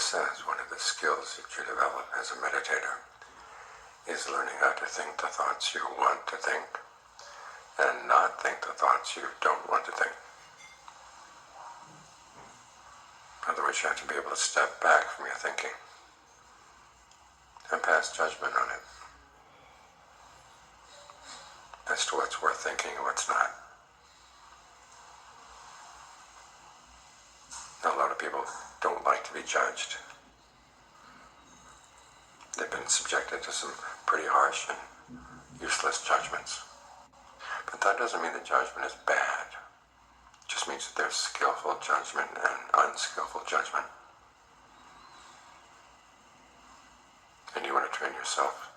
says one of the skills that you develop as a meditator is learning how to think the thoughts you want to think and not think the thoughts you don't want to think. In other words, you have to be able to step back from your thinking and pass judgment on it as to what's worth thinking and what's not. A lot of people don't like to be judged. They've been subjected to some pretty harsh and useless judgments. But that doesn't mean that judgment is bad. It just means that there's skillful judgment and unskillful judgment. And you want to train yourself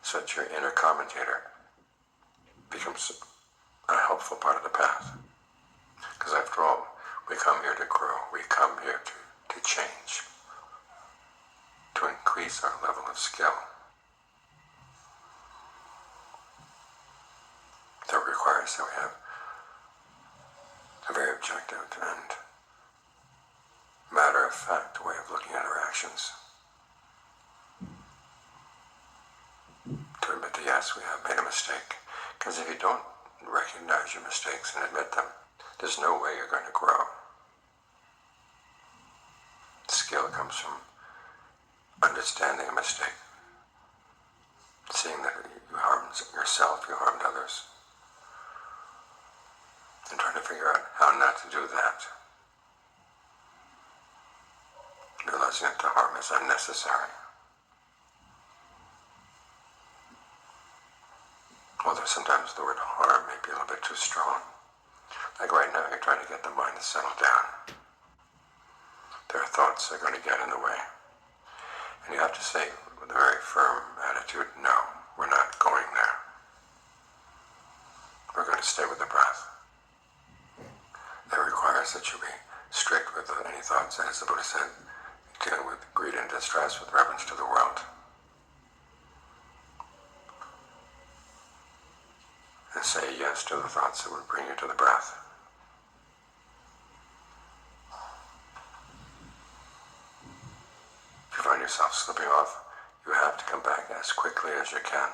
so that your inner commentator becomes a helpful part of the path. Because after all, we come here to grow. We come here to change, to increase our level of skill. That requires that we have a very objective and matter-of-fact way of looking at our actions. To admit that yes, we have made a mistake. Because if you don't recognize your mistakes and admit them, there's no way you're going to grow. Skill comes from understanding a mistake, seeing that you harmed yourself, you harmed others, and trying to figure out how not to do that. Realizing that the harm is unnecessary. Although sometimes the word harm may be a little bit too strong. Like right now, you're trying to get the mind to settle down. There are thoughts that are going to get in the way. And you have to say with a very firm attitude, no, we're not going there. We're going to stay with the breath. That requires that you be strict with any thoughts, as the Buddha said, dealing with greed and distress with reference to the world. And say yes to the thoughts that would bring you to the breath. If you find yourself slipping off, you have to come back as quickly as you can.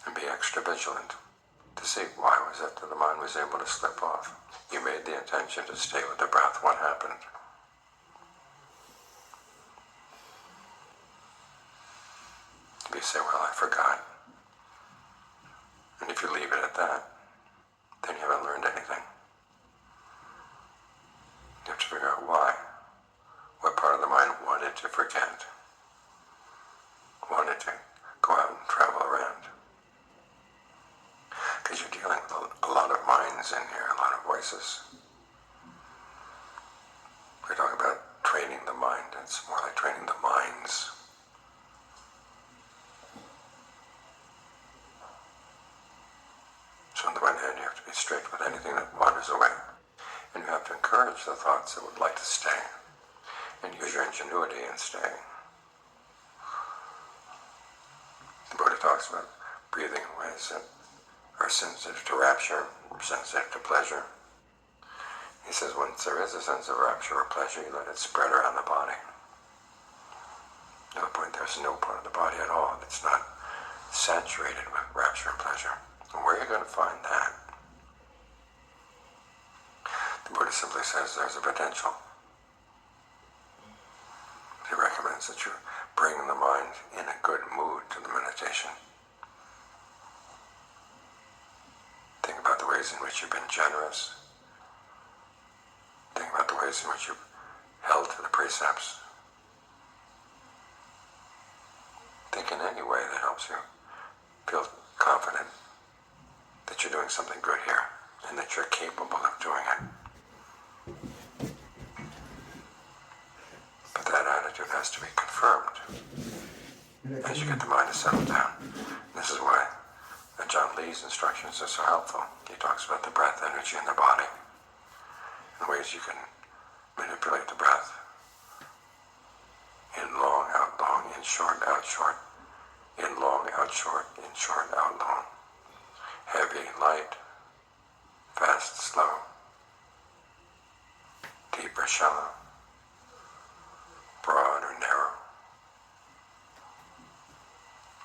And be extra vigilant to see why was it that the mind was able to slip off. You made the intention to stay with the breath. What happened? You say, well, I forgot. And if you leave it at that, then you haven't learned anything. You have to figure out why. What part of the mind wanted to forget? Wanted to go out and travel around? Because you're dealing with a lot of minds in here, a lot of voices. We're talking about training the mind. It's more like training the minds. So on the one hand, you have to be strict with anything that wanders away. And you have to encourage the thoughts that would like to stay. And use your ingenuity in staying. The Buddha talks about breathing in ways that are sensitive to rapture, sensitive to pleasure. He says once there is a sense of rapture or pleasure, you let it spread around the body. At the point, there's no part of the body at all that's not saturated with rapture and pleasure. And where are you going to find that? The Buddha simply says there's a potential. He recommends that you bring the mind in a good mood to the meditation. Think about the ways in which you've been generous. Think about the ways in which you've held to the precepts. Think in any way that helps you feel confident that you're doing something good here and that you're capable of doing it. But that attitude has to be confirmed as you get the mind to settle down. This is why John Lee's instructions are so helpful. He talks about the breath energy in the body and ways you can manipulate the breath. In long, out long, in short, out short. In long, out short, in short, out long. Heavy, light, fast, slow. deep or shallow, broad or narrow.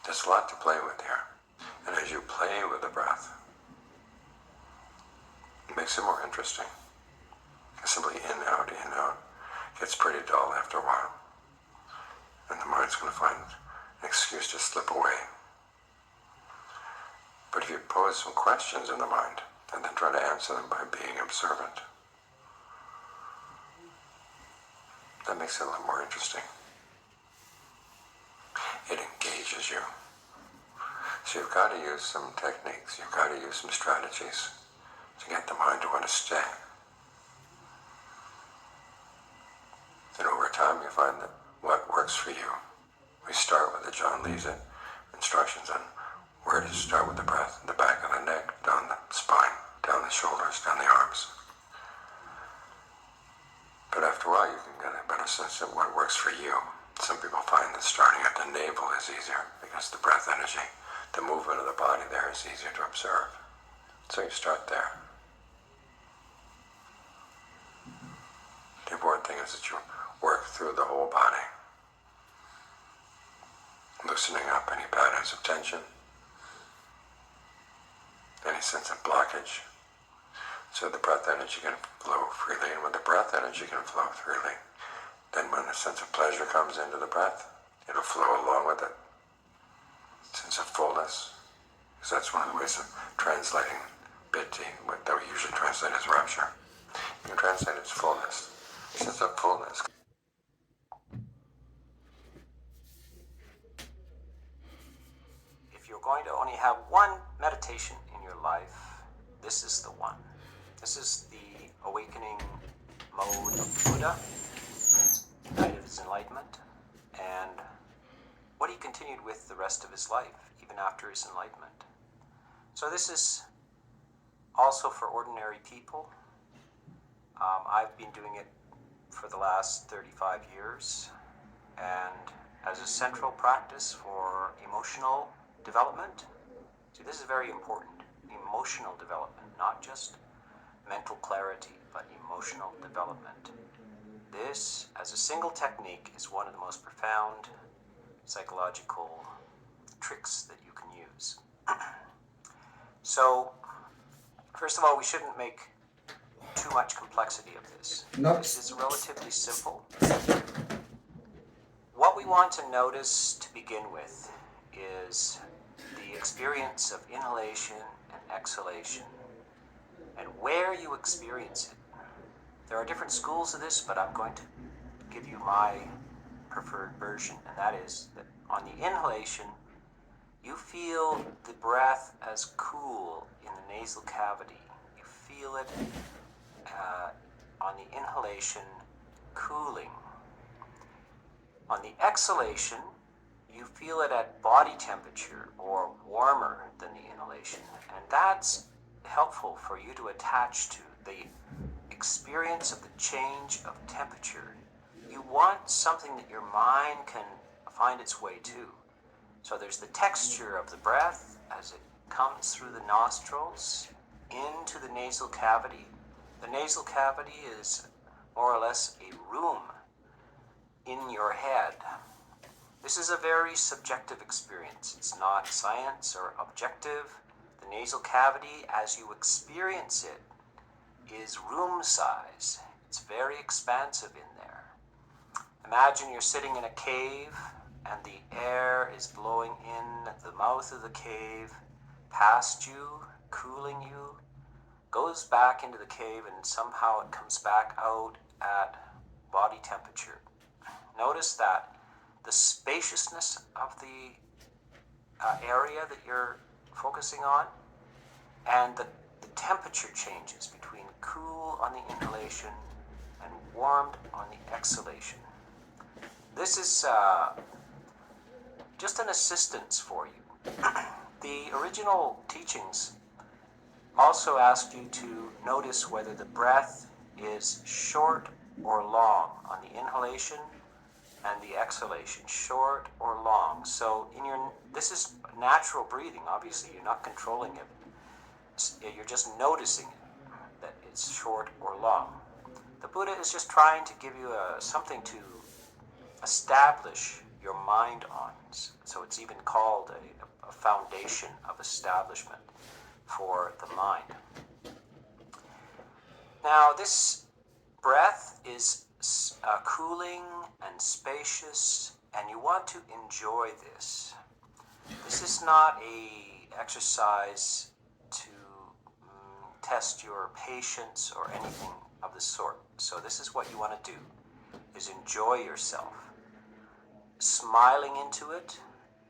There's a lot to play with here. And as you play with the breath, it makes it more interesting. Simply in, out, gets pretty dull after a while. And the mind's going to find an excuse to slip away. But if you pose some questions in the mind, and then try to answer them by being observant, that makes it a lot more interesting. It engages you. So you've got to use some techniques, you've got to use some strategies to get the mind to want to stay. And over time you find that what works for you. We start with the John Lees instructions on where to start with the breath, the back of the neck, down the spine, down the shoulders, down the arms. But after a while you can get a better sense of what works for you. Some people find that starting at the navel is easier because the breath energy, the movement of the body there is easier to observe. So you start there. The important thing is that you work through the whole body, loosening up any patterns of tension, any sense of blockage, so the breath energy can flow freely. And when the breath energy can flow freely, then when a sense of pleasure comes into the breath, it'll flow along with it. Sense of fullness, because that's one of the ways of translating piti, what that we usually translate as rapture. You can translate it as fullness. Sense of fullness. If you're going to only have one meditation in your life, this is the one. This is the awakening mode of the Buddha, night of his enlightenment, and what he continued with the rest of his life, even after his enlightenment. So this is also for ordinary people. I've been doing it for the last 35 years, and as a central practice for emotional development. See, this is very important. Emotional development, not just mental clarity, but emotional development. This, as a single technique, is one of the most profound psychological tricks that you can use. So, first of all, we shouldn't make too much complexity of this. This is relatively simple. What we want to notice to begin with is the experience of inhalation and exhalation, and where you experience it. There are different schools of this, but I'm going to give you my preferred version, and that is that on the inhalation, you feel the breath as cool in the nasal cavity. You feel it on the inhalation cooling. On the exhalation, you feel it at body temperature or warmer than the inhalation. And that's helpful for you to attach to the experience of the change of temperature. You want something that your mind can find its way to. So there's the texture of the breath as it comes through the nostrils into the nasal cavity. The nasal cavity is more or less a room in your head. This is a very subjective experience. It's not science or objective. The nasal cavity, as you experience it, is room size. It's very expansive in there. Imagine you're sitting in a cave and the air is blowing in the mouth of the cave, past you, cooling you, goes back into the cave, and somehow it comes back out at body temperature. Notice that the spaciousness of the area that you're focusing on, and the temperature changes between cool on the inhalation and warmed on the exhalation. This is just an assistance for you. The original teachings also asked you to notice whether the breath is short or long on the inhalation and the exhalation, short or long. So this is natural breathing. Obviously, you're not controlling it. You're just noticing it, that it's short or long. The Buddha is just trying to give you something to establish your mind on. So it's even called a foundation of establishment for the mind. Now, this breath is cooling and spacious, and you want to enjoy this. This is not a exercise to test your patience or anything of the sort. So this is what you want to do, is enjoy yourself. Smiling into it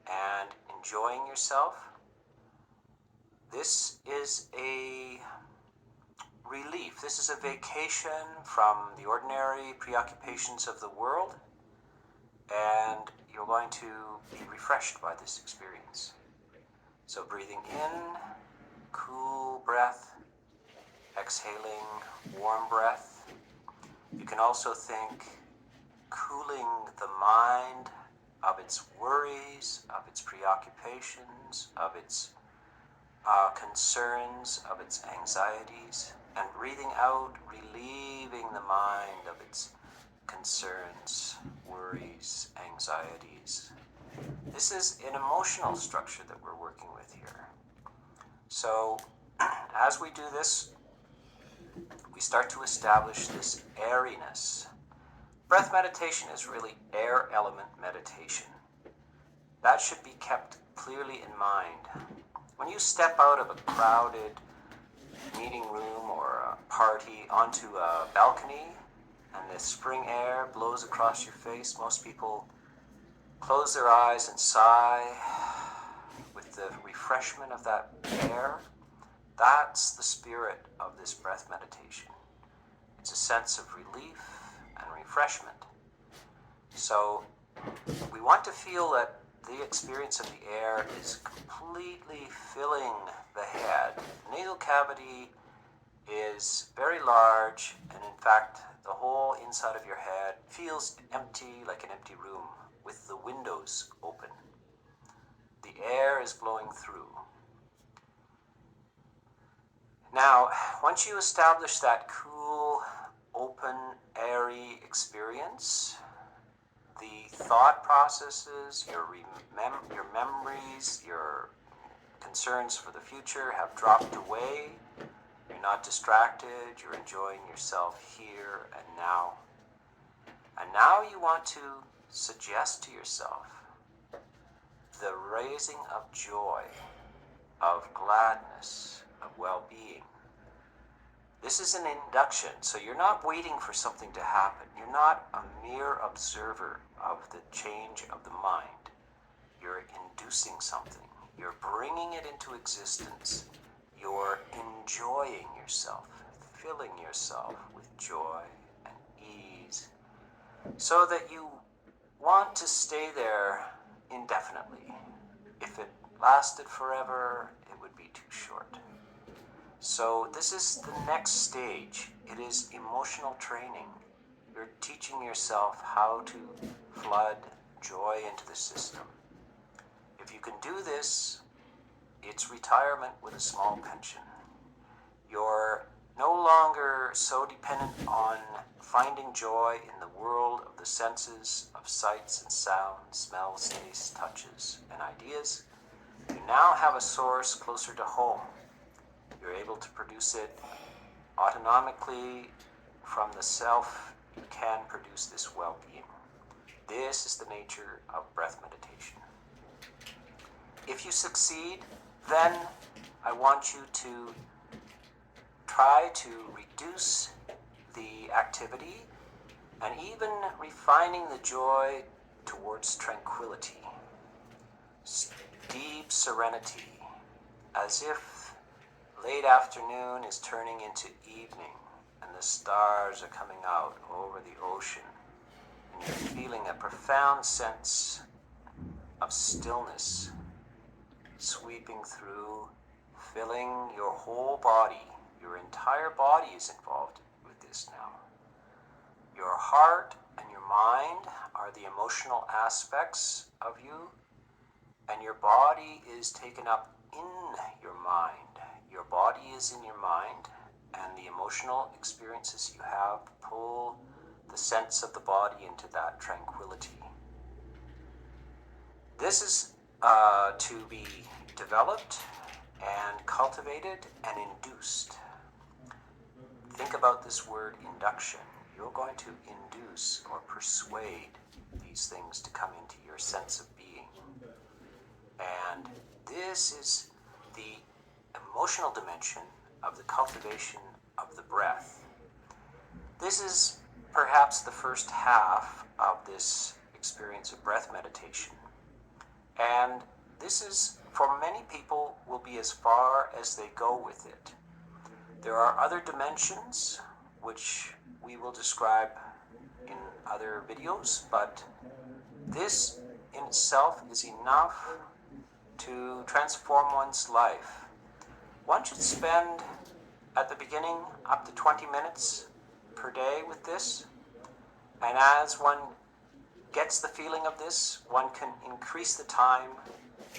and enjoying yourself. This is a relief. This is a vacation from the ordinary preoccupations of the world, and you're going to be refreshed by this experience. So breathing in, cool breath, exhaling, warm breath. You can also think cooling the mind of its worries, of its preoccupations, of its concerns, of its anxieties, and breathing out, relieving the mind of its concerns, worries, anxieties. This is an emotional structure that we're working with here. So as we do this, we start to establish this airiness. Breath meditation is really air element meditation. That should be kept clearly in mind. When you step out of a crowded meeting room or a party onto a balcony and the spring air blows across your face, most people close their eyes and sigh with the refreshment of that air. That's the spirit of this breath meditation. It's a sense of relief and refreshment. So we want to feel that the experience of the air is completely filling the head. The nasal cavity is very large, and in fact, the whole inside of your head feels empty, like an empty room, with the windows open. The air is blowing through. Now, once you establish that cool, open, airy experience, the thought processes, your memories, your concerns for the future have dropped away. You're not distracted. You're enjoying yourself here and now. And now you want to suggest to yourself the raising of joy, of gladness, of well-being. This is an induction, so you're not waiting for something to happen. You're not a mere observer of the change of the mind. You're inducing something. You're bringing it into existence. You're enjoying yourself, filling yourself with joy and ease, so that you want to stay there indefinitely. If it lasted forever, it would be too short. So this is the next stage. It is emotional training. You're teaching yourself how to flood joy into the system. If you can do this, it's retirement with a small pension. You're no longer so dependent on finding joy in the world of the senses, of sights and sounds, smells, tastes, touches, and ideas. You now have a source closer to home. You're able to produce it autonomically from the self. You can produce this well-being. This is the nature of breath meditation. If you succeed, then I want you to try to reduce the activity and even refining the joy towards tranquility, deep serenity, as if late afternoon is turning into evening and the stars are coming out over the ocean, and you're feeling a profound sense of stillness sweeping through, filling your whole body. Your entire body is involved with this now. Your heart and your mind are the emotional aspects of you, and your body is taken up in your mind. Your body is in your mind, and the emotional experiences you have, pull the sense of the body into that tranquility. This is to be developed and cultivated and induced. Think about this word induction. You're going to induce or persuade these things to come into your sense of being. And this is the emotional dimension of the cultivation of the breath. This is perhaps the first half of this experience of breath meditation. And this is, for many people, will be as far as they go with it. There are other dimensions which we will describe in other videos, but this in itself is enough to transform one's life. One should spend at the beginning up to 20 minutes per day with this, and as one gets the feeling of this, one can increase the time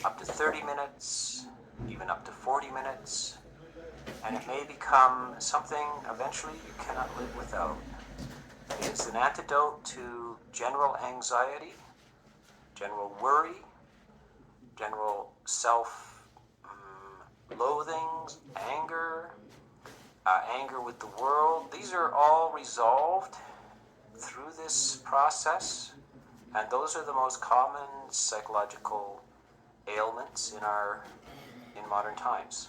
up to 30 minutes, even up to 40 minutes, and it may become something eventually you cannot live without. It is an antidote to general anxiety, general worry, general self-loathing, anger, anger with the world. These are all resolved through this process, and those are the most common psychological ailments in modern times.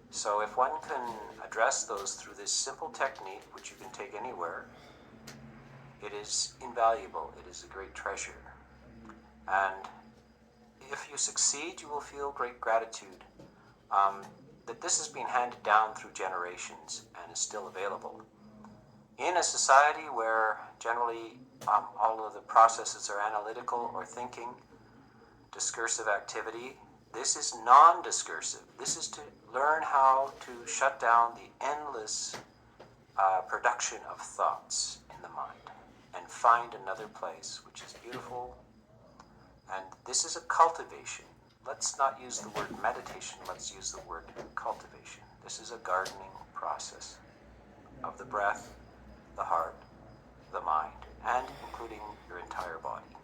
So if one can address those through this simple technique, which you can take anywhere, it is invaluable. It is a great treasure. And if you succeed, you will feel great gratitude that this has been handed down through generations and is still available. In a society where generally all of the processes are analytical or thinking, discursive activity, this is non-discursive. This is to learn how to shut down the endless production of thoughts in the mind and find another place which is beautiful. And this is a cultivation. Let's not use the word meditation, let's use the word cultivation. This is a gardening process of the breath, the heart, the mind, and including your entire body.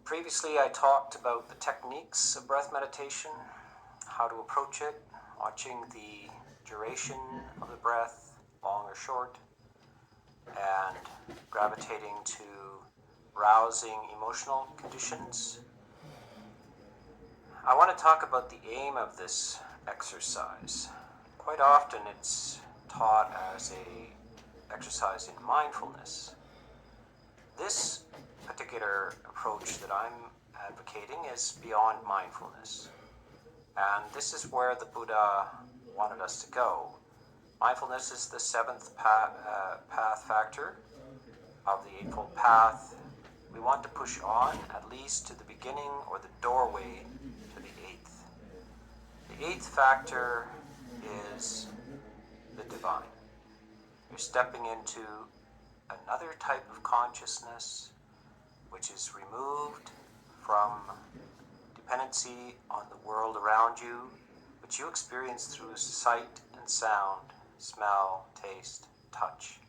Previously, I talked about the techniques of breath meditation, how to approach it, watching the duration of the breath, long or short, and gravitating to rousing emotional conditions. I want to talk about the aim of this exercise. Quite often it's taught as an exercise in mindfulness. This particular approach that I'm advocating is beyond mindfulness. And this is where the Buddha wanted us to go. Mindfulness is the seventh path factor of the Eightfold Path. We want to push on at least to the beginning or the doorway to the eighth. The eighth factor is the divine. You're stepping into another type of consciousness which is removed from dependency on the world around you, which you experience through sight and sound, smell, taste, touch,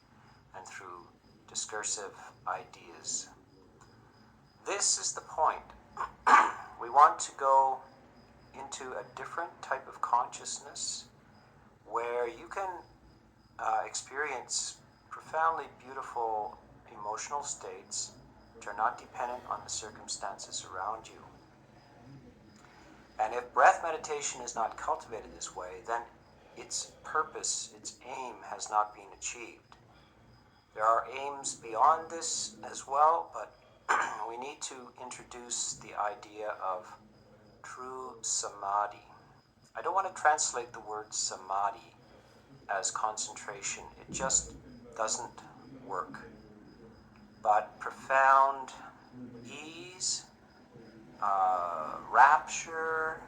and through discursive ideas. This is the point. We want to go into a different type of consciousness where you can experience profoundly beautiful emotional states which are not dependent on the circumstances around you. And if breath meditation is not cultivated this way, then its purpose, its aim has not been achieved. There are aims beyond this as well, but we need to introduce the idea of true samadhi. I don't want to translate the word samadhi as concentration. It just doesn't work. But profound ease, rapture,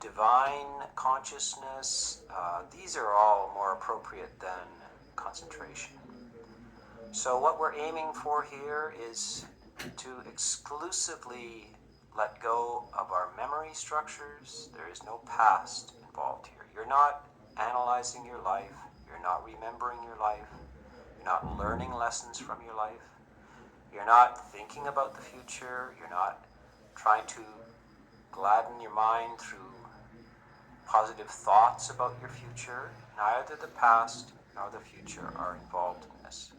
divine consciousness, these are all more appropriate than concentration. So what we're aiming for here is to exclusively let go of our memory structures. There is no past involved here. You're not analyzing your life. You're not remembering your life. You're not learning lessons from your life. You're not thinking about the future. You're not trying to gladden your mind through positive thoughts about your future. Neither the past nor the future are involved in this.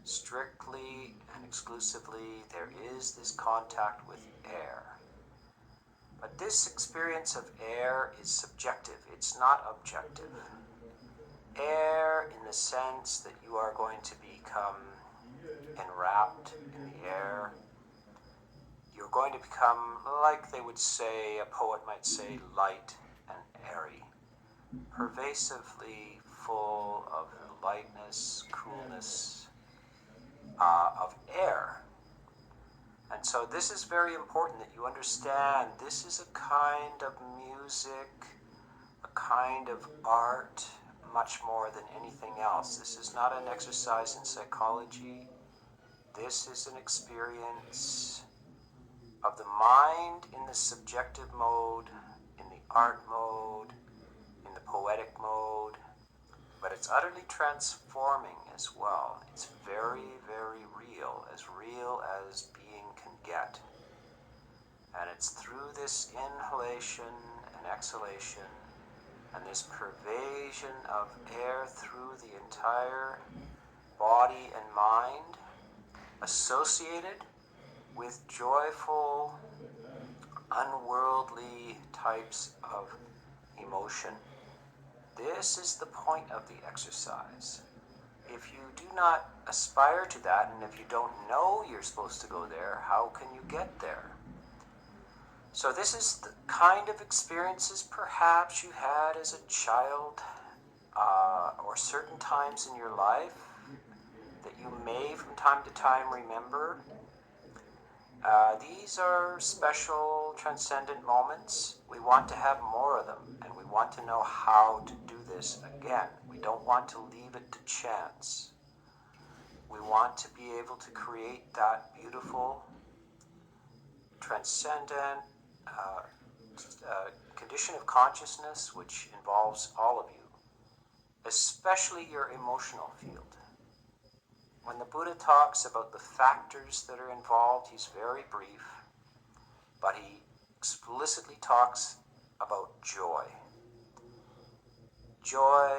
Strictly and exclusively, there is this contact with air. But this experience of air is subjective. It's not objective. Air in the sense that you are going to become enwrapped in the air. You're going to become, like they would say, a poet might say, light and airy, pervasively full of lightness, coolness, of air. And so this is very important that you understand this is a kind of music, a kind of art, much more than anything else. This is not an exercise in psychology. This is an experience of the mind in the subjective mode, in the art mode, in the poetic mode, but it's utterly transforming as well. It's very, very real as being can get. And it's through this inhalation and exhalation and this pervasion of air through the entire body and mind, associated with joyful, unworldly types of emotion. This is the point of the exercise. If you do not aspire to that, and if you don't know you're supposed to go there, how can you get there? So this is the kind of experiences perhaps you had as a child, or certain times in your life that you may from time to time remember. These are special, transcendent moments. We want to have more of them, and we want to know how to do this again. We don't want to leave it to chance. We want to be able to create that beautiful, transcendent condition of consciousness which involves all of you, especially your emotional field. When the Buddha talks about the factors that are involved, he's very brief, but he explicitly talks about joy. Joy,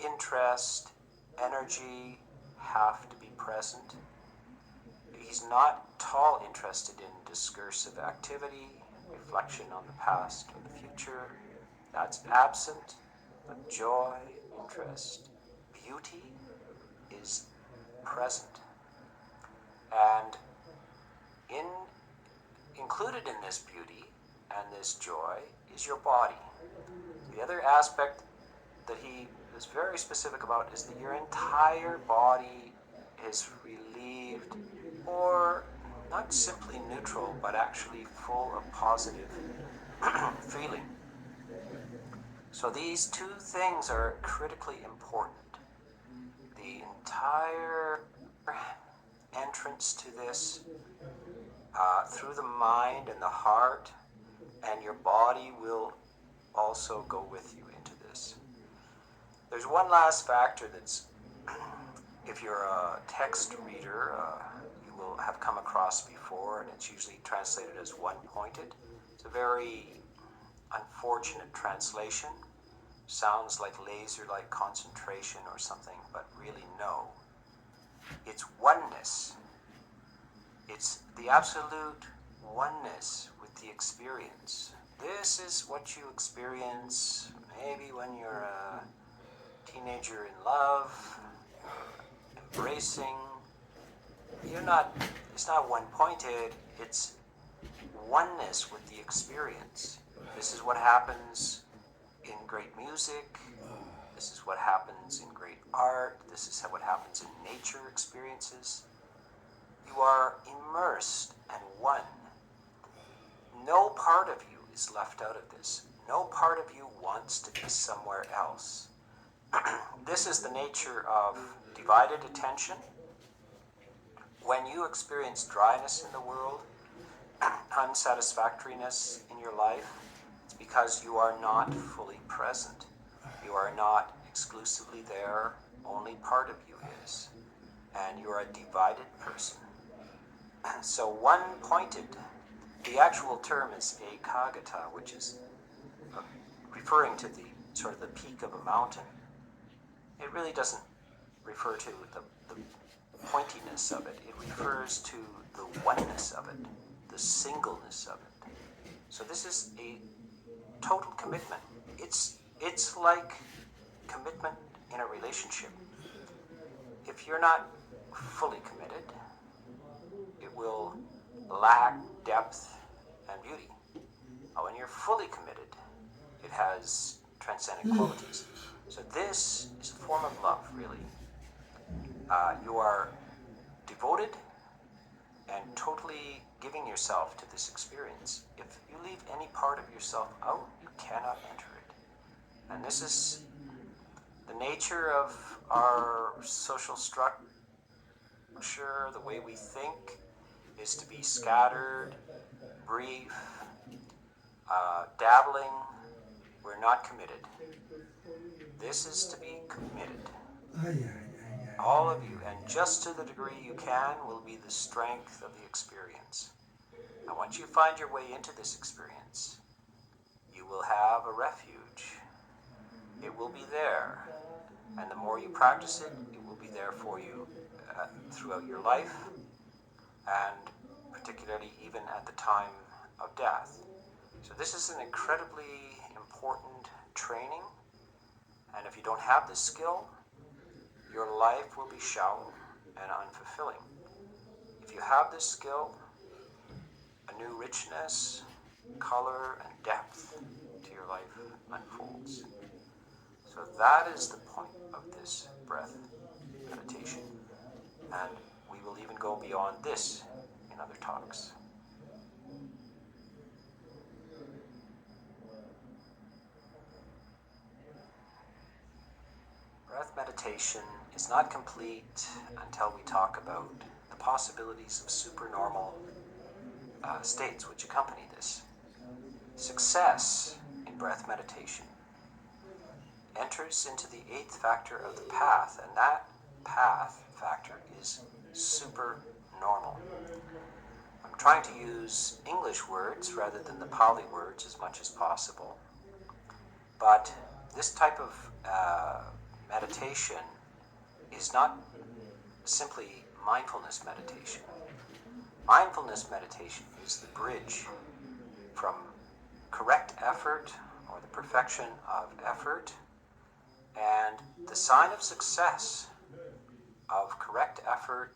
interest, energy have to be present. He's not at all interested in discursive activity, reflection on the past or the future. That's absent, but joy, interest, beauty is present. And included in this beauty and this joy is your body. The other aspect that he is very specific about is that your entire body is relieved, or not simply neutral, but actually full of positive feeling. So these two things are critically important. The entire entrance to this through the mind and the heart, and your body will also go with you into this. There's one last factor that's, if you're a text reader, you will have come across before, and it's usually translated as one-pointed. It's a very unfortunate translation. Sounds like laser-like concentration or something, but really no. It's oneness. It's the absolute oneness with the experience. This is what you experience maybe when you're a teenager in love, embracing. It's not one-pointed, it's oneness with the experience. This is what happens in great music. This is what happens in great art. This is what happens in nature experiences. You are immersed and one. No part of you is left out of this. No part of you wants to be somewhere else. This is the nature of divided attention When you experience dryness in the world, unsatisfactoriness in your life, it's because you are not fully present. You are not exclusively there, only part of you is. And you're a divided person. So one-pointed, the actual term is ekagata, which is referring to the sort of the peak of a mountain. It really doesn't refer to the pointiness of it. It refers to the oneness of it, the singleness of it. So this is a total commitment. It's like commitment in a relationship. If you're not fully committed, it will lack depth and beauty. When you're fully committed, it has transcendent qualities. So this is a form of love, really. You are devoted and totally giving yourself to this experience. If you leave any part of yourself out, you cannot enter it. And this is the nature of our social structure, the way we think, is to be scattered, brief, dabbling. We're not committed. This is to be committed. All of you, and just to the degree you can, will be the strength of the experience. And once you find your way into this experience, you will have a refuge. It will be there. And the more you practice it, it will be there for you throughout your life, and particularly even at the time of death. So this is an incredibly important training, and if you don't have this skill, your life will be shallow and unfulfilling. If you have this skill, a new richness, color, and depth to your life unfolds. So that is the point of this breath meditation. And we will even go beyond this in other talks. Breath meditation is not complete until we talk about the possibilities of supernormal states which accompany this. Success in breath meditation enters into the 8th factor of the path, and that path factor is supernormal. I'm trying to use English words rather than the Pali words as much as possible, but this type of meditation is not simply mindfulness meditation. Mindfulness meditation is the bridge from correct effort, or the perfection of effort, and the sign of success of correct effort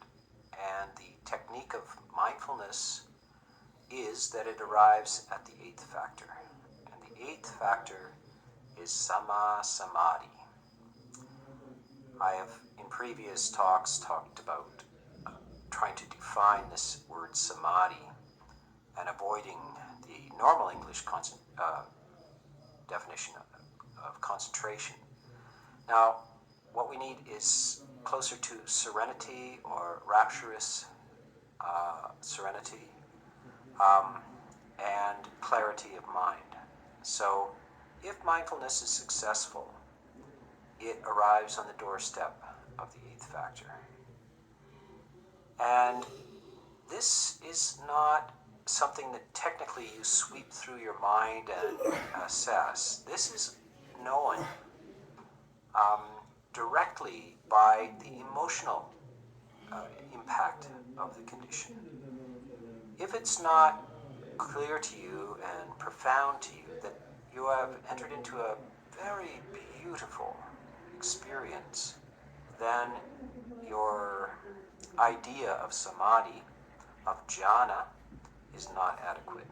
and the technique of mindfulness is that it arrives at the 8th factor. And the 8th factor is Sama Samadhi. I have in previous talks talked about trying to define this word samadhi and avoiding the normal English definition of concentration. Now, what we need is closer to serenity or rapturous serenity and clarity of mind. So, if mindfulness is successful, it arrives on the doorstep of the 8th factor. And this is not something that technically you sweep through your mind and assess. This is known directly by the emotional impact of the condition. If it's not clear to you and profound to you that you have entered into a very beautiful experience, then your idea of samadhi, of jhana, is not adequate.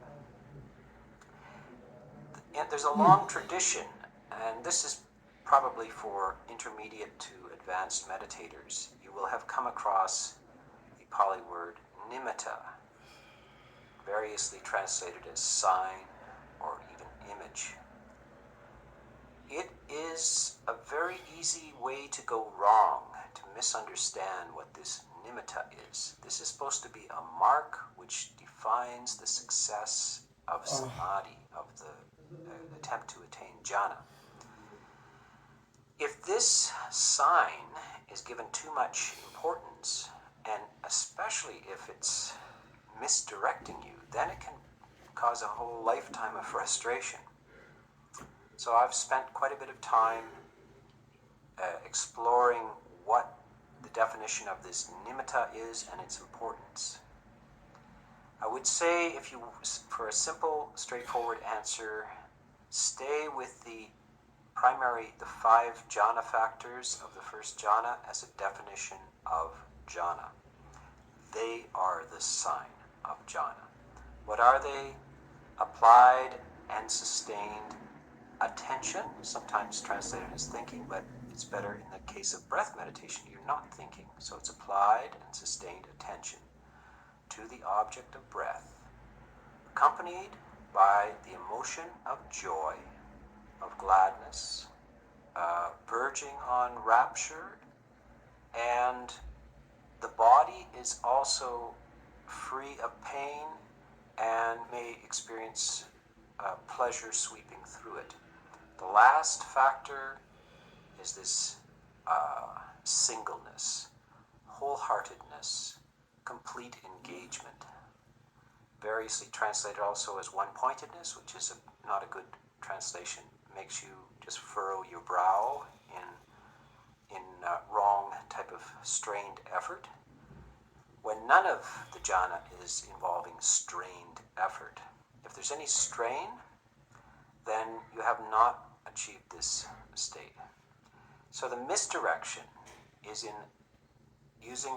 And there's a long tradition, and this is probably for intermediate to advanced meditators. You will have come across the Pali word nimitta, variously translated as sign or even image. It is a very easy way to go wrong, to misunderstand what this nimitta is. This is supposed to be a mark which defines the success of samadhi, of the attempt to attain jhana. If this sign is given too much importance, and especially if it's misdirecting you, then it can cause a whole lifetime of frustration. So I've spent quite a bit of time exploring what the definition of this nimitta is and its importance. I would say, if you, for a simple, straightforward answer, stay with the 5 jhana factors of the first jhana as a definition of jhana. They are the sign of jhana. What are they? Applied and sustained attention, sometimes translated as thinking, but it's better in the case of breath meditation, you're not thinking. So it's applied and sustained attention to the object of breath, accompanied by the emotion of joy, of gladness, verging on rapture, and the body is also free of pain and may experience pleasure sweeping through it. The last factor is this singleness, wholeheartedness, complete engagement. Variously translated also as one-pointedness, which is not a good translation. It makes you just furrow your brow in wrong type of strained effort, when none of the jhana is involving strained effort. If there's any strain, then you have not achieved this state. So the misdirection is in using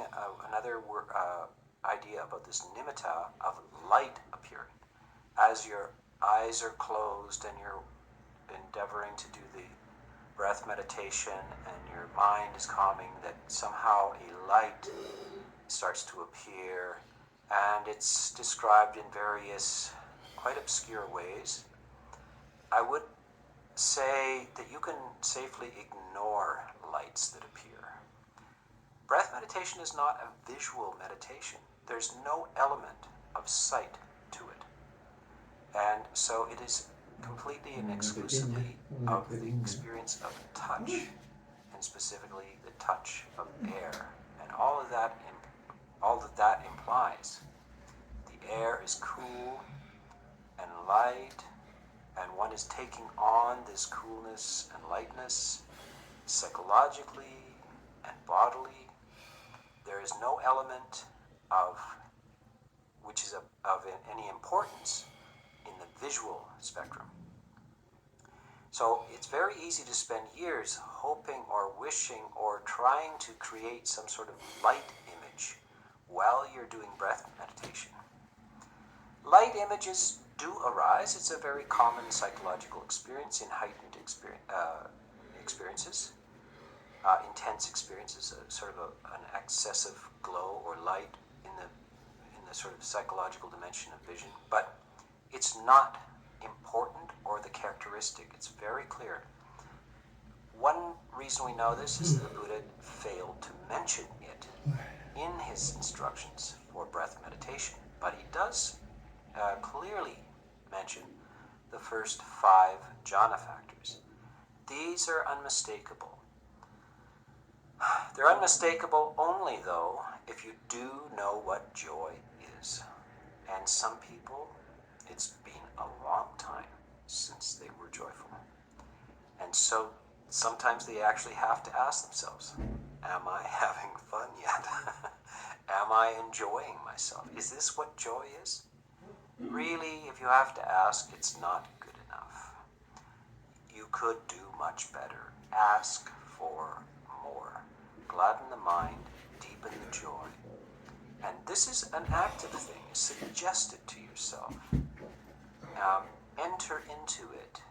another idea about this nimitta of light appearing. As your eyes are closed and you're endeavoring to do the breath meditation and your mind is calming, that somehow a light starts to appear, and it's described in various quite obscure ways. I would say that you can safely ignore lights that appear. Breath meditation is not a visual meditation. There's no element of sight to it. And so it is completely and exclusively of the experience of touch, and specifically the touch of air, and all that implies. The air is cool and light, and one is taking on this coolness and lightness psychologically and bodily. There is no element of which is of any importance in the visual spectrum. So it's very easy to spend years hoping or wishing or trying to create some sort of light image while you're doing breath meditation. Light images do arise. It's a very common psychological experience in heightened experiences, intense experiences, sort of an excessive glow or light in the sort of psychological dimension of vision. But it's not important or the characteristic. It's very clear. One reason we know this is that the Buddha failed to mention it in his instructions for breath meditation, but he does clearly mention the first 5 jhana factors. These are unmistakable. They're unmistakable only, though, if you do know what joy is. And some people, it's been a long time since they were joyful. And so sometimes they actually have to ask themselves, am I having fun yet? Am I enjoying myself? Is this what joy is? Really, if you have to ask, it's not good enough. You could do much better. Ask for more. Gladden the mind, deepen the joy. And this is an active thing. Suggest it to yourself. Enter into it.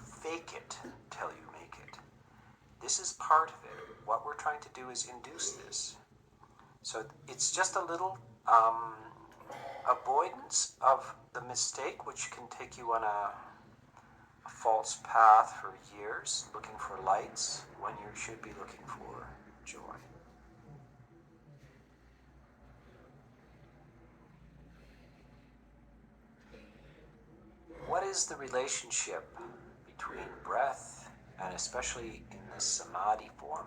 Fake it till you make it. This is part of it. What we're trying to do is induce this. So it's just a little avoidance of the mistake, which can take you on a false path for years, looking for lights when you should be looking for joy. is the relationship between breath, and especially in the samadhi form,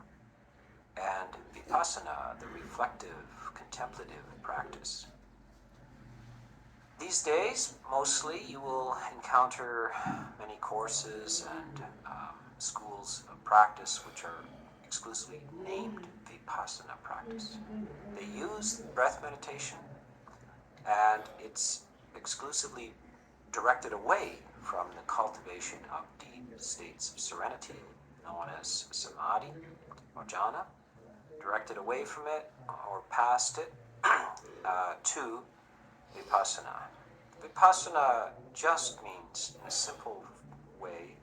and vipassana, the reflective, contemplative practice? These days, mostly, you will encounter many courses and schools of practice which are exclusively named vipassana practice. They use breath meditation, and it's exclusively directed away from the cultivation of deep states of serenity, known as samadhi or jhana, directed away from it or past it to vipassana. Vipassana just means, in a simple way,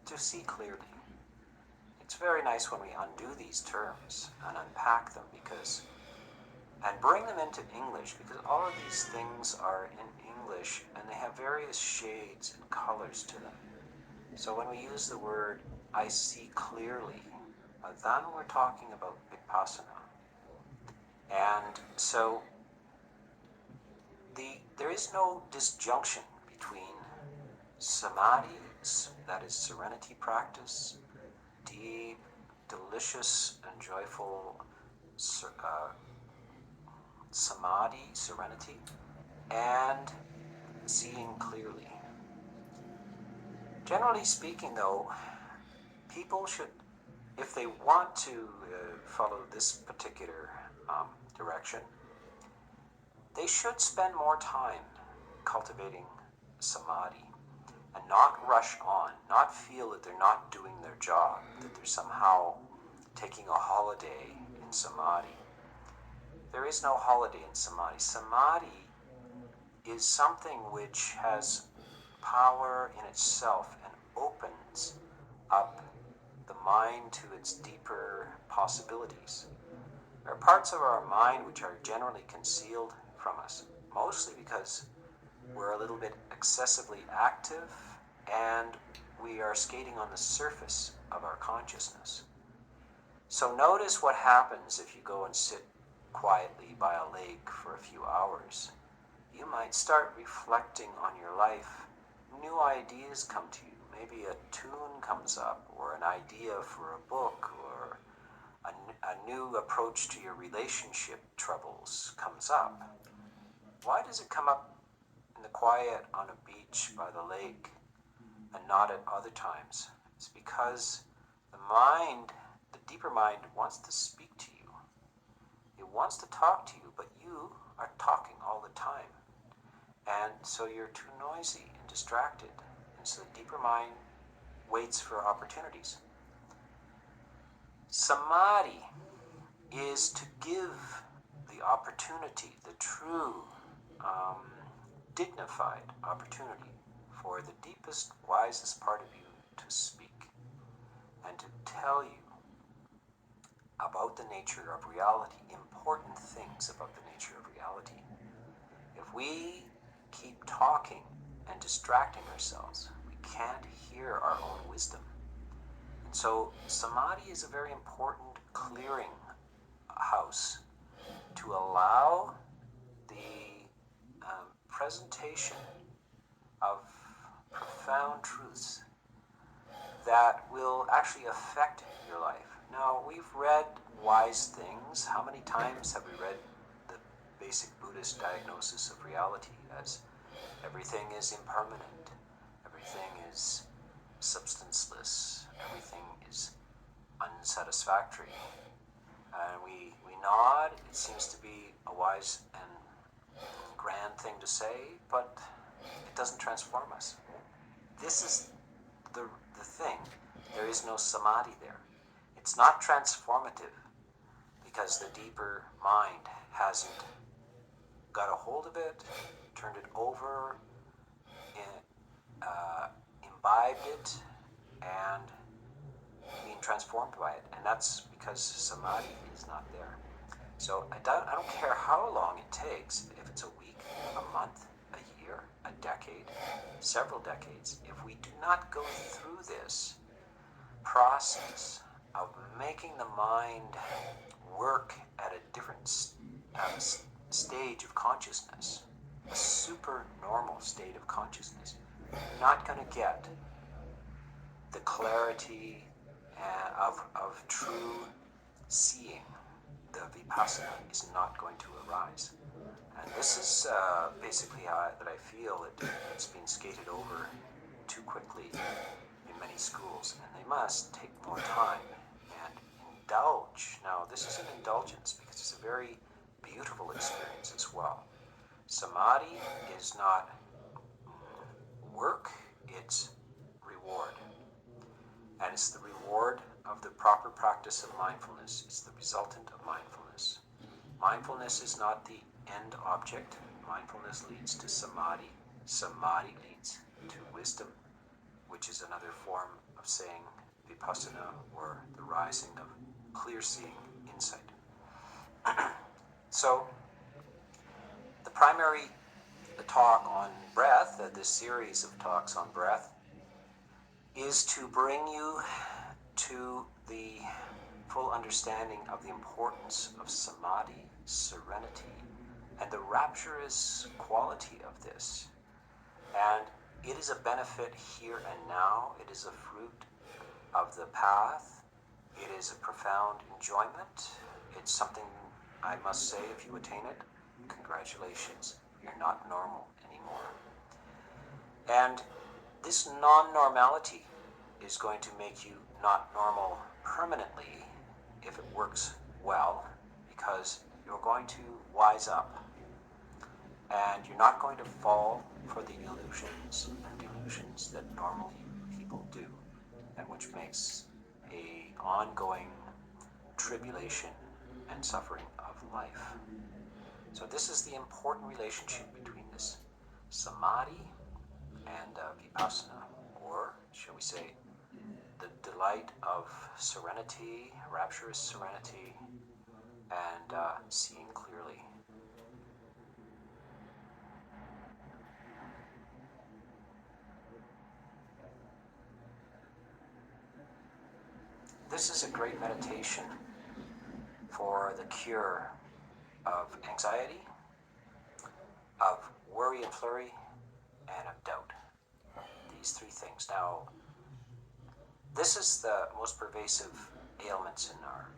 to see clearly. It's very nice when we undo these terms and unpack them and bring them into English, because all of these things are in English and they have various shades and colors to them. So when we use the word I see clearly, then we're talking about vipassana. And so there is no disjunction between samadhi, that is serenity practice, deep, delicious, and joyful samadhi, serenity, and seeing clearly. Generally speaking, though, people should, if they want to follow this particular direction, they should spend more time cultivating samadhi and not rush on, not feel that they're not doing their job, that they're somehow taking a holiday in samadhi. There is no holiday in samadhi. Samadhi is something which has power in itself and opens up the mind to its deeper possibilities. There are parts of our mind which are generally concealed from us, mostly because we're a little bit excessively active and we are skating on the surface of our consciousness. So notice what happens if you go and sit quietly by a lake for a few hours. You might start reflecting on your life. New ideas come to you. Maybe a tune comes up, or an idea for a book, or a new approach to your relationship troubles comes up. Why does it come up in the quiet on a beach by the lake and not at other times? It's because the mind, the deeper mind, wants to speak to you. It wants to talk to you, but you are talking all the time. And so you're too noisy and distracted. And so the deeper mind waits for opportunities. Samadhi is to give the opportunity, the true, dignified opportunity for the deepest, wisest part of you to speak and to tell you about the nature of reality, important things about the nature of reality. If we keep talking and distracting ourselves, we can't hear our own wisdom. And so samadhi is a very important clearing house to allow the presentation of profound truths that will actually affect your life. Now, we've read wise things. How many times have we read the basic Buddhist diagnosis of reality as everything is impermanent, everything is substanceless, everything is unsatisfactory? And we nod. It seems to be a wise and grand thing to say, but it doesn't transform us. This is the thing. There is no samadhi there. It's not transformative because the deeper mind hasn't got a hold of it, turned it over, imbibed it, and being transformed by it. And that's because samadhi is not there. So I don't care how long it takes, if it's a week, a month, a year, a decade, several decades. If we do not go through this process of making the mind work at a different stage of consciousness, a super normal state of consciousness, you're not going to get the clarity of true seeing. The vipassana is not going to arise. And this is basically that I feel it's been skated over too quickly in many schools, and they must take more time and indulge. Now, this is an indulgence because it's a very beautiful experience as well. Samadhi is not work, it's reward. And it's the reward of the proper practice of mindfulness. It's the resultant of mindfulness. Mindfulness is not the end object. Mindfulness leads to samadhi. Samadhi leads to wisdom, which is another form of saying vipassana, or the rising of clear-seeing insight. So, the primary talk on breath, this series of talks on breath, is to bring you to the full understanding of the importance of samadhi, serenity, and the rapturous quality of this. And it is a benefit here and now. It is a fruit of the path. It is a profound enjoyment. It's something, I must say, if you attain it, congratulations, you're not normal anymore. And this non-normality is going to make you not normal permanently if it works well, because you're going to wise up and you're not going to fall for the illusions and delusions that normal people do, and which makes a ongoing tribulation and suffering of life. So this is the important relationship between this samadhi and vipassana, or shall we say, the delight of serenity, rapturous serenity, and seeing clearly. This is a great meditation for the cure of anxiety, of worry and flurry, and of doubt. These three things. Now, this is the most pervasive ailments in our,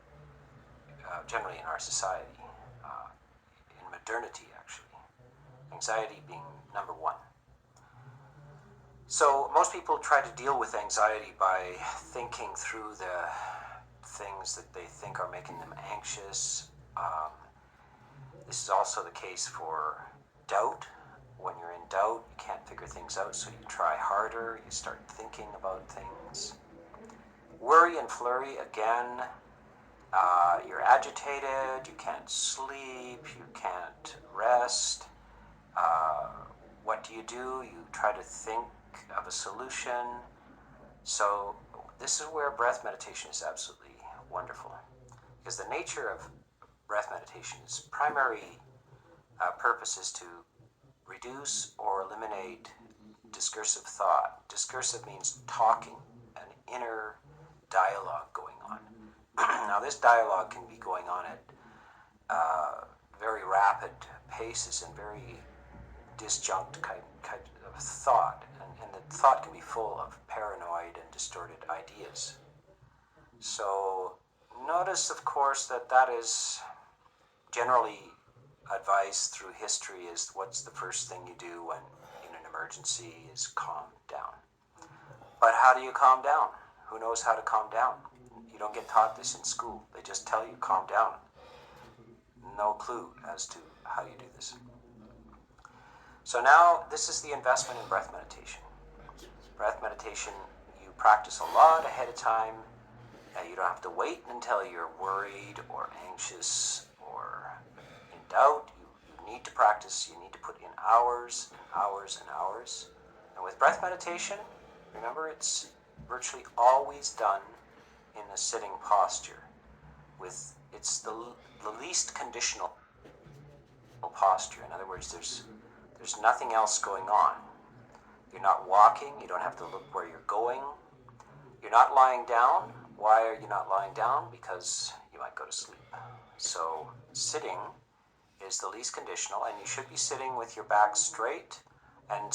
generally in our society, in modernity actually. Anxiety being number one. So most people try to deal with anxiety by thinking through the things that they think are making them anxious. This is also the case for doubt. When you're in doubt, you can't figure things out, so you try harder, you start thinking about things. Worry and flurry, again, you're agitated, you can't sleep, you can't rest. What do? You try to think of a solution. So this is where breath meditation is absolutely wonderful, because the nature of breath meditation's primary purpose is to reduce or eliminate discursive thought. Discursive means talking, an inner dialogue going on. Now this dialogue can be going on at very rapid paces and very disjunct kind of thought, and the thought can be full of paranoid and distorted ideas. So notice, of course, that is generally advised through history is what's the first thing you do when in an emergency is calm down. But how do you calm down? Who knows how to calm down? You don't get taught this in school. They just tell you calm down. No clue as to how you do this. So now this is the investment in breath meditation. Breath meditation, you practice a lot ahead of time. You don't have to wait until you're worried or anxious or in doubt. You need to practice. You need to put in hours and hours and hours. And with breath meditation, remember, it's virtually always done in a sitting posture. It's the least conditional posture. In other words, there's nothing else going on. You're not walking. You don't have to look where you're going. You're not lying down. Why are you not lying down? Because you might go to sleep. So sitting is the least conditional, and you should be sitting with your back straight and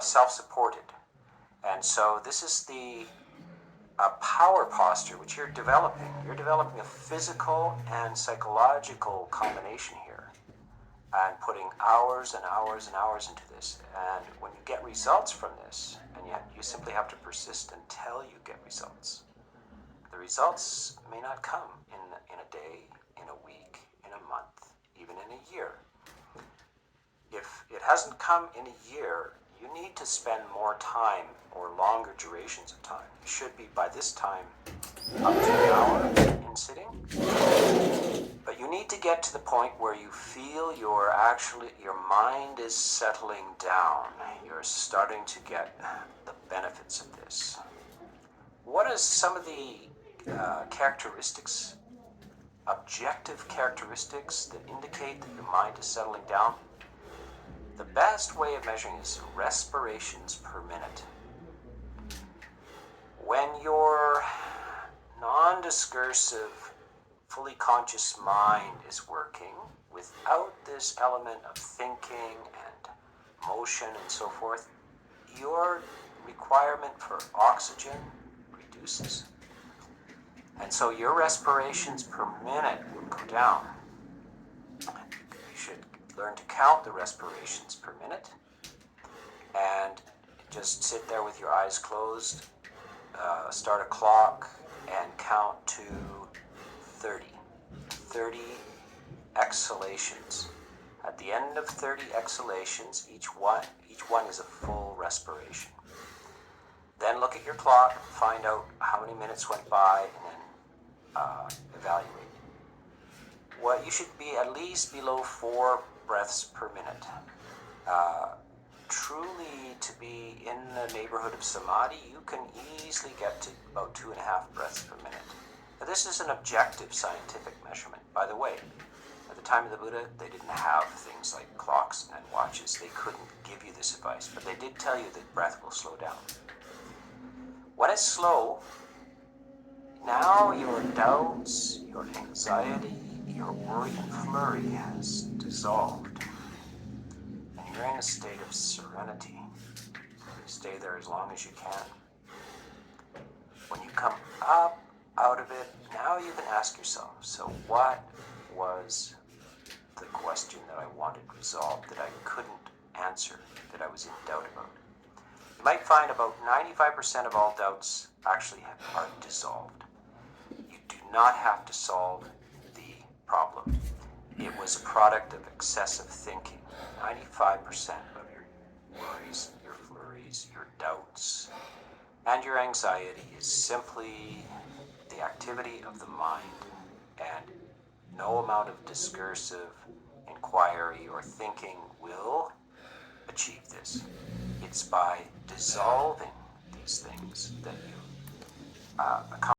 self-supported. And so this is the power posture which you're developing. You're developing a physical and psychological combination here, and putting hours and hours and hours into this. And when you get results from this, and yet you simply have to persist until you get results. The results may not come in a day, in a week, in a month, even in a year. If it hasn't come in a year, you need to spend more time or longer durations of time. You should be, by this time, up to an hour in sitting. But you need to get to the point where you feel your mind is settling down. You're starting to get the benefits of this. What are some of the characteristics, objective characteristics that indicate that your mind is settling down? The best way of measuring is respirations per minute. When your non-discursive, fully conscious mind is working without this element of thinking and motion and so forth, your requirement for oxygen reduces. And so your respirations per minute will go down. You should learn to count the respirations per minute and just sit there with your eyes closed, start a clock, and count to 30 exhalations. At the end of 30 exhalations, each one is a full respiration. Then look at your clock, find out how many minutes went by, and then evaluate. Well, you should be at least below 4 breaths per minute. Truly, to be in the neighborhood of samadhi, you can easily get to about 2.5 breaths per minute. Now, this is an objective scientific measurement. By the way, at the time of the Buddha, they didn't have things like clocks and watches. They couldn't give you this advice, but they did tell you that breath will slow down. When it's slow, now your doubts, your anxiety, your worry and flurry has dissolved. And you're in a state of serenity. Stay there as long as you can. When you come up out of it, now you can ask yourself, so what was the question that I wanted resolved, that I couldn't answer, that I was in doubt about? You might find about 95% of all doubts actually are dissolved. You do not have to solve the problem. It was a product of excessive thinking. 95% of your worries, your flurries, your doubts, and your anxiety is simply the activity of the mind, and no amount of discursive inquiry or thinking will achieve this. It's by dissolving these things that you accomplish